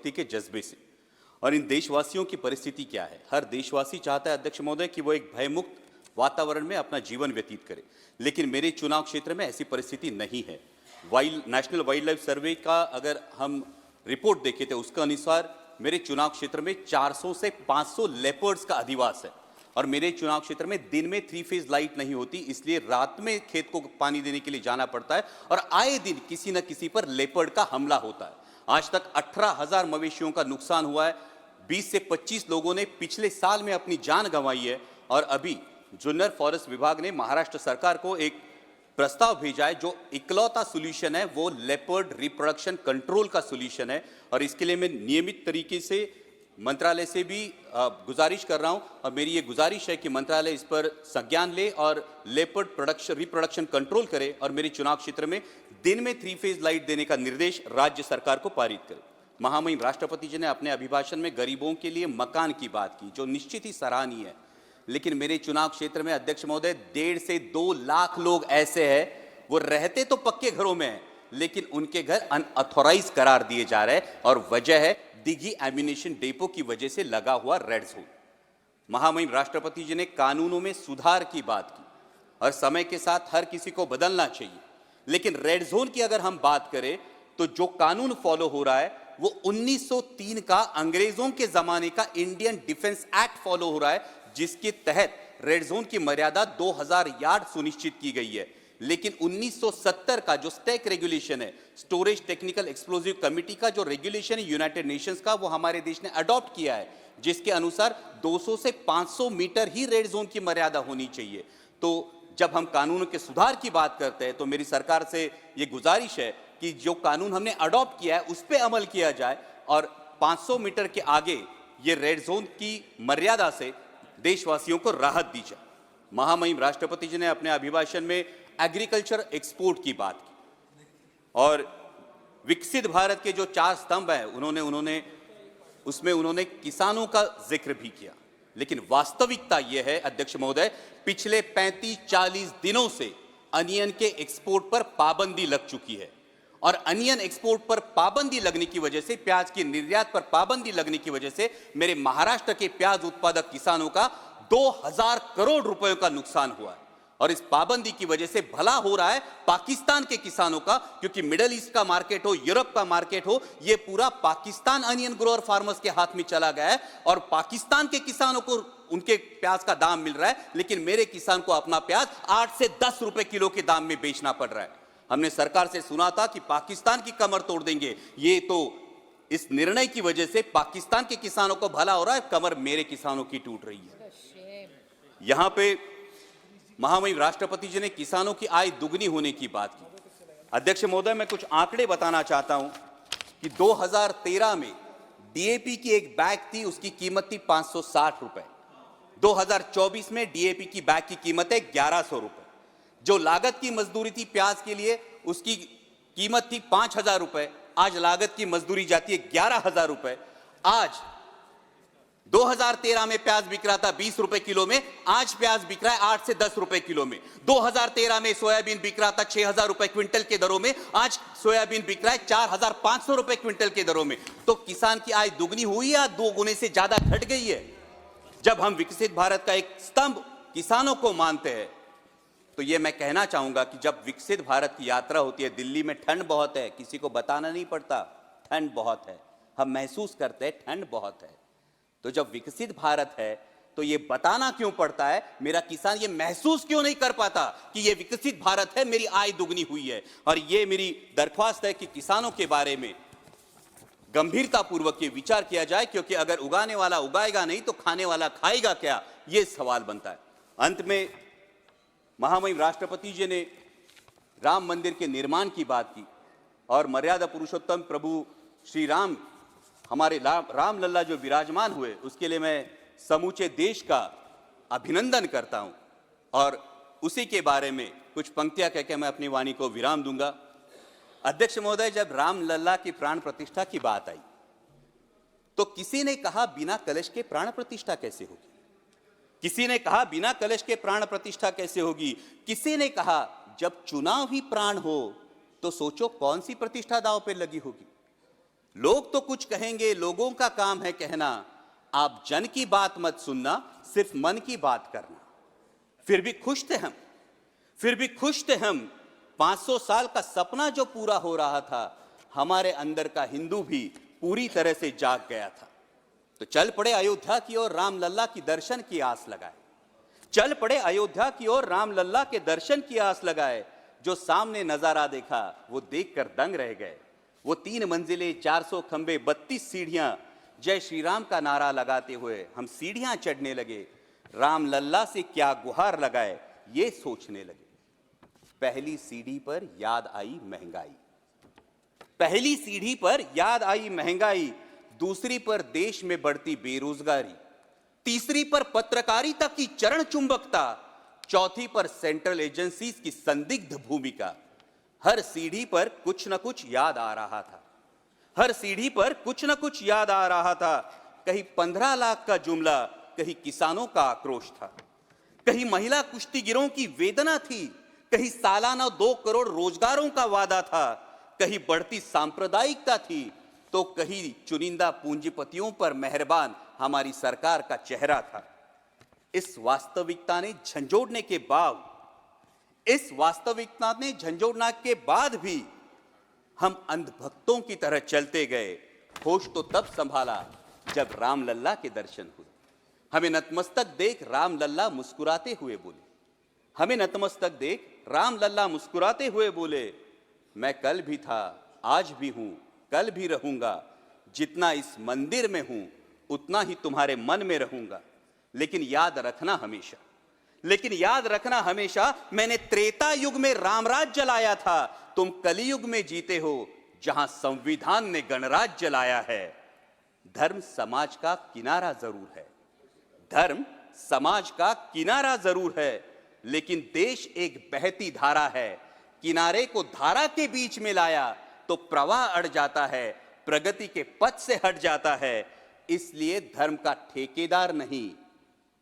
देशभक्ति के जज्बे से। और इन देशवासियों की परिस्थिति क्या है? हर देशवासी चाहता है अध्यक्ष महोदय कि वो एक भयमुक्त वातावरण में अपना जीवन व्यतीत करे, लेकिन मेरे चुनाव क्षेत्र में ऐसी परिस्थिति नहीं है। नेशनल वाइल्ड लाइफ सर्वे का अगर हम रिपोर्ट देखें तो उसके अनुसार मेरे चुनाव क्षेत्र में 400 से 500 लेपर्ड्स का अधिवास है। और मेरे चुनाव क्षेत्र में दिन में 3 फेज लाइट नहीं होती, इसलिए रात में खेत को पानी देने के लिए जाना पड़ता है और आए दिन किसी न किसी पर लेपर्ड का हमला होता है। आज तक 18,000 मवेशियों का नुकसान हुआ है। 20 से 25 लोगों ने पिछले साल में अपनी जान गंवाई है। और अभी जुन्नर फॉरेस्ट विभाग ने महाराष्ट्र सरकार को एक प्रस्ताव भेजा है, जो इकलौता सॉल्यूशन है वो लेपर्ड रिप्रोडक्शन कंट्रोल का सॉल्यूशन है। और इसके लिए मैं नियमित तरीके से मंत्रालय से भी गुजारिश कर रहा हूं और मेरी ये गुजारिश है कि मंत्रालय इस पर संज्ञान ले और लेपर्ड रिप्रोडक्शन कंट्रोल करे और मेरे चुनाव क्षेत्र में दिन में 3 फेज लाइट देने का निर्देश राज्य सरकार को पारित करे। महामहिम राष्ट्रपति जी ने अपने अभिभाषण में गरीबों के लिए मकान की बात की, जो निश्चित ही सराहनीय है। लेकिन मेरे चुनाव क्षेत्र में अध्यक्ष महोदय 1.5 से 2 लाख लोग ऐसे हैं, वो रहते तो पक्के घरों में हैं, लेकिन उनके घर अनऑथोराइज करार दिए जा रहे हैं। और वजह है दिघी एम्यूनिशन डेपो की वजह से लगा हुआ रेड जोन। महामहिम राष्ट्रपति जी ने कानूनों में सुधार की बात की और समय के साथ हर किसी को बदलना चाहिए, लेकिन रेड जोन की अगर हम बात करें तो जो कानून फॉलो हो रहा है वो 1903 का अंग्रेजों के जमाने का इंडियन डिफेंस एक्ट फॉलो हो रहा है, जिसके तहत रेड जोन की मर्यादा 2000 यार्ड सुनिश्चित की गई है। लेकिन 1970 का जो स्टैक रेगुलेशन है, स्टोरेज टेक्निकल एक्सप्लोजिव कमिटी का जो रेगुलेशन है यूनाइटेड नेशंस का, वो हमारे देश ने अडॉप्ट किया है, जिसके अनुसार 200 से 500 मीटर ही रेड जोन की मर्यादा होनी चाहिए। तो जब हम कानून के सुधार की बात करते हैं तो मेरी सरकार से ये गुजारिश है कि जो कानून हमने अडॉप्ट किया है उस पर अमल किया जाए और 500 मीटर के आगे ये रेड जोन की मर्यादा से देशवासियों को राहत दी जाए। महामहिम राष्ट्रपति जी ने अपने अभिभाषण में एग्रीकल्चर एक्सपोर्ट की बात की और विकसित भारत के जो 4 स्तंभ हैं उन्होंने किसानों का जिक्र भी किया। लेकिन वास्तविकता यह है अध्यक्ष महोदय, पिछले 35-40 दिनों से अनियन के एक्सपोर्ट पर पाबंदी लग चुकी है और अनियन एक्सपोर्ट पर पाबंदी लगने की वजह से, प्याज के निर्यात पर पाबंदी लगने की वजह से मेरे महाराष्ट्र के प्याज उत्पादक किसानों का 2000 करोड़ रुपयों का नुकसान हुआ है। और इस पाबंदी की वजह से भला हो रहा है पाकिस्तान के किसानों का, क्योंकि मिडिल ईस्ट का मार्केट हो, यूरोप का मार्केट हो, ये पूरा पाकिस्तान अनियन ग्रोअर फार्मर्स के हाथ में चला गया है और पाकिस्तान के किसानों को उनके प्याज का दाम मिल रहा है, लेकिन मेरे किसान को अपना प्याज 8 से 10 रुपए किलो के दाम में बेचना पड़ रहा है। हमने सरकार से सुना था कि पाकिस्तान की कमर तोड़ देंगे, ये तो इस निर्णय की वजह से पाकिस्तान के किसानों को भला हो रहा है, कमर मेरे किसानों की टूट रही है। यहां पे महामहिम राष्ट्रपति जी ने किसानों की आय दुगनी होने की बात की। अध्यक्ष महोदय, मैं कुछ आंकड़े बताना चाहता हूं कि 2013 में डीएपी की एक बैग थी, उसकी कीमत थी 560 रुपए। 2024 में डीएपी की बैग की कीमत है 1100 रुपए। जो लागत की मजदूरी थी प्याज के लिए, उसकी कीमत थी 5000 रुपए, आज लागत की मजदूरी जाती है 11,000 रुपए। आज 2013 में प्याज बिक रहा था 20 रुपए किलो में, आज प्याज बिक रहा है 8 से 10 रुपए किलो में। 2013 में सोयाबीन बिक रहा था 6000 रुपए क्विंटल के दरों में, आज सोयाबीन बिक रहा है 4500 रुपए क्विंटल के दरों में। तो किसान की आय दुगनी हुई या 2 गुने से ज्यादा घट गई है? जब हम विकसित भारत का एक स्तंभ किसानों को मानते हैं तो ये मैं कहना चाहूंगा कि जब विकसित भारत की यात्रा होती है, दिल्ली में ठंड बहुत है, किसी को बताना नहीं पड़ता ठंड बहुत है, हम महसूस करते हैं ठंड बहुत है। तो जब विकसित भारत है तो ये बताना क्यों पड़ता है? मेरा किसान ये महसूस क्यों नहीं कर पाता कि ये विकसित भारत है, मेरी आय दुगनी हुई है? और ये मेरी दरख्वास्त है कि किसानों के बारे में गंभीरतापूर्वक ये विचार किया जाए, क्योंकि अगर उगाने वाला उगाएगा नहीं तो खाने वाला खाएगा क्या, ये सवाल बनता है। अंत में महामहिम राष्ट्रपति जी ने राम मंदिर के निर्माण की बात की और मर्यादा पुरुषोत्तम प्रभु श्री राम, हमारे राम लल्ला जो विराजमान हुए, उसके लिए मैं समूचे देश का अभिनंदन करता हूं और उसी के बारे में कुछ पंक्तियां कहकर मैं अपनी वाणी को विराम दूंगा। अध्यक्ष महोदय, जब राम लल्ला की प्राण प्रतिष्ठा की बात आई तो किसी ने कहा बिना कलश के प्राण प्रतिष्ठा कैसे होगी? किसी ने कहा बिना कलश के प्राण प्रतिष्ठा कैसे होगी? किसी ने कहा जब चुनाव ही प्राण हो तो सोचो कौन सी प्रतिष्ठा दांव पे लगी होगी। लोग तो कुछ कहेंगे, लोगों का काम है कहना, आप जन की बात मत सुनना, सिर्फ मन की बात करना। फिर भी खुश थे हम 500 साल का सपना जो पूरा हो रहा था, हमारे अंदर का हिंदू भी पूरी तरह से जाग गया था। तो चल पड़े अयोध्या की ओर, राम लल्ला की दर्शन की आस लगाए। चल पड़े अयोध्या की ओर, राम लल्ला के दर्शन की आस लगाए। जो सामने नजारा देखा वो देखकर दंग रह गए। वो 3 मंजिलें, 400 खंबे, 32 सीढ़ियां, जय श्री राम का नारा लगाते हुए हम सीढ़ियां चढ़ने लगे। राम लल्ला से क्या गुहार लगाए ये सोचने लगे। पहली सीढ़ी पर याद आई महंगाई, पहली सीढ़ी पर याद आई महंगाई, दूसरी पर देश में बढ़ती बेरोजगारी, तीसरी पर पत्रकारिता की चरण चुंबकता, चौथी पर सेंट्रल एजेंसीज की संदिग्ध भूमिका। हर सीढ़ी पर कुछ न कुछ याद आ रहा था, हर सीढ़ी पर कुछ न कुछ याद आ रहा था। कहीं 15 लाख का जुमला, कहीं किसानों का आक्रोश था, कहीं महिला कुश्तीगिरों की वेदना थी, कहीं सालाना 2 करोड़ रोजगारों का वादा था, कहीं बढ़ती सांप्रदायिकता थी, तो कहीं चुनिंदा पूंजीपतियों पर मेहरबान हमारी सरकार का चेहरा था। इस वास्तविकता ने झंझोड़ने के बाद भी हम अंधभक्तों की तरह चलते गए। होश तो तब संभाला जब राम लल्ला के दर्शन हुए। हमें नतमस्तक देख राम लल्ला मुस्कुराते हुए बोले, हमें नतमस्तक देख राम लल्ला मुस्कुराते हुए बोले, मैं कल भी था, आज भी हूं, कल भी रहूंगा। जितना इस मंदिर में हूं उतना ही तुम्हारे मन में रहूंगा। लेकिन याद रखना हमेशा मैंने त्रेता युग में रामराज जलाया था, तुम कलियुग में जीते हो जहां संविधान ने गणराज जलाया है। धर्म समाज का किनारा जरूर है, धर्म समाज का किनारा जरूर है, लेकिन देश एक बहती धारा है। किनारे को धारा के बीच में लाया तो प्रवाह अड़ जाता है, प्रगति के पथ से हट जाता है। इसलिए धर्म का ठेकेदार नहीं,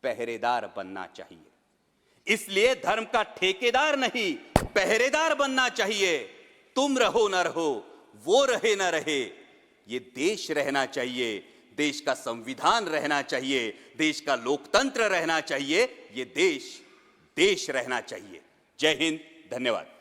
पहरेदार बनना चाहिए। इसलिए धर्म का ठेकेदार नहीं, पहरेदार बनना चाहिए। तुम रहो न रहो, वो रहे न रहे, ये देश रहना चाहिए, देश का संविधान रहना चाहिए, देश का लोकतंत्र रहना चाहिए, ये देश रहना चाहिए। जय हिंद, धन्यवाद।